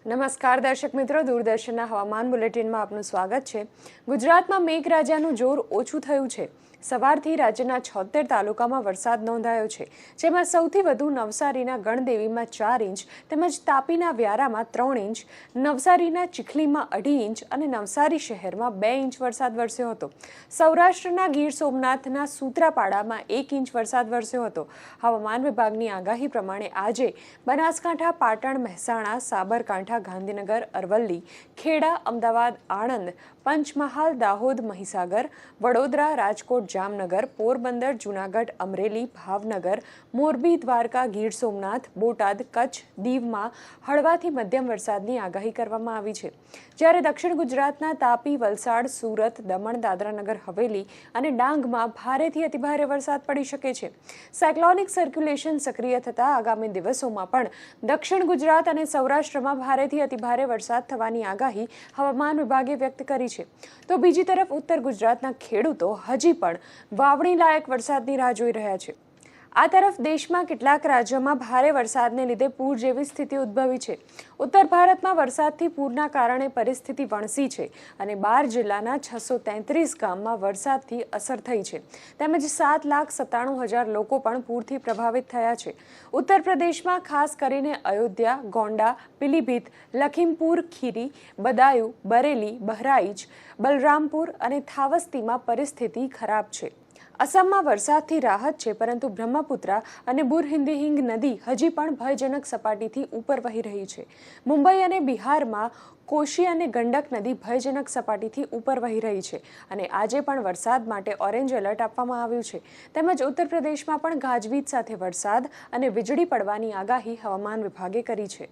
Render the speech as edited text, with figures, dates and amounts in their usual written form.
નમસ્કાર દર્શક મિત્રો, દૂરદર્શનના હવામાન બુલેટિનમાં આપનું સ્વાગત છે। ગુજરાતમાં મેઘરાજાનું જોર ઓછું થયું છે। સવારથી રાજ્યના 76 તાલુકામાં વરસાદ નોંધાયો છે, જેમાં સૌથી વધુ નવસારીના ગણદેવીમાં 4 ઇંચ તેમજ તાપીના વ્યારામાં 3 ઇંચ, નવસારીના ચીખલીમાં 2.5 ઇંચ અને નવસારી શહેરમાં 2 ઇંચ વરસાદ વરસ્યો હતો। સૌરાષ્ટ્રના ગીર સોમનાથના સૂત્રાપાડામાં 1 ઇંચ વરસાદ વરસ્યો હતો। હવામાન વિભાગની આગાહી પ્રમાણે આજે બનાસકાંઠા, પાટણ, મહેસાણા, સાબરકાંઠા, ગાંધીનગર, અરવલ્લી, ખેડા, અમદાવાદ, આણંદ, પંચમહાલ, દાહોદ, મહીસાગર, વડોદરા, રાજકોટ, જામનગર, પોરબંદર, જૂનાગઢ, અમરેલી, ભાવનગર, મોરબી, દ્વારકા, ગીર સોમનાથ, બોટાદ, કચ્છ, દીવમાં હળવાથી મધ્યમ વરસાદની આગાહી કરવામાં આવી છે, જ્યારે દક્ષિણ ગુજરાતના તાપી, વલસાડ, સુરત, દમણ, દાદરાનગર હવેલી અને ડાંગમાં ભારેથી અતિભારે વરસાદ પડી શકે છે। સાયક્લોનિક સર્ક્યુલેશન સક્રિય થતા આગામી દિવસોમાં પણ દક્ષિણ ગુજરાત અને સૌરાષ્ટ્રમાં ભારેથી અતિભારે વરસાદ થવાની આગાહી હવામાન વિભાગે વ્યક્ત કરી છે। તો બીજી તરફ ઉત્તર ગુજરાતના ખેડૂતો હજી પણ વાવણી લાયક વરસાદની રાહ જોઈ રહ્યા છે। આ તરફ દેશમાં કેટલાક રાજ્યોમાં ભારે વરસાદને લીધે પૂર જેવી સ્થિતિ ઉદ્ભવી છે। ઉત્તર ભારતમાં વરસાદથી પૂરના કારણે પરિસ્થિતિ વણસી છે અને 12 જિલ્લાના 633 ગામમાં વરસાદથી અસર થઈ છે, તેમજ 7,97,000 લોકો પણ પૂરથી પ્રભાવિત થયા છે। ઉત્તર પ્રદેશમાં ખાસ કરીને અયોધ્યા, ગોંડા, પીલીભીત, લખીમપુર ખીરી, બદાયુ, બરેલી, બહરાઇચ, બલરામપુર અને થાવસ્તીમાં પરિસ્થિતિ ખરાબ છે। અસમમાં વરસાદથી રાહત છે, પરંતુ બ્રહ્મપુત્રા અને બુરહિંદીહિંગ નદી હજી પણ ભયજનક સપાટીથી ઉપર વહી રહી છે। મુંબઈ અને બિહારમાં કોશી અને ગંડક નદી ભયજનક સપાટીથી ઉપર વહી રહી છે અને આજે પણ વરસાદ માટે ઓરેન્જ એલર્ટ આપવામાં આવ્યું છે, તેમજ ઉત્તર પ્રદેશમાં પણ ગાજવીજ સાથે વરસાદ અને વીજળી પડવાની આગાહી હવામાન વિભાગે કરી છે।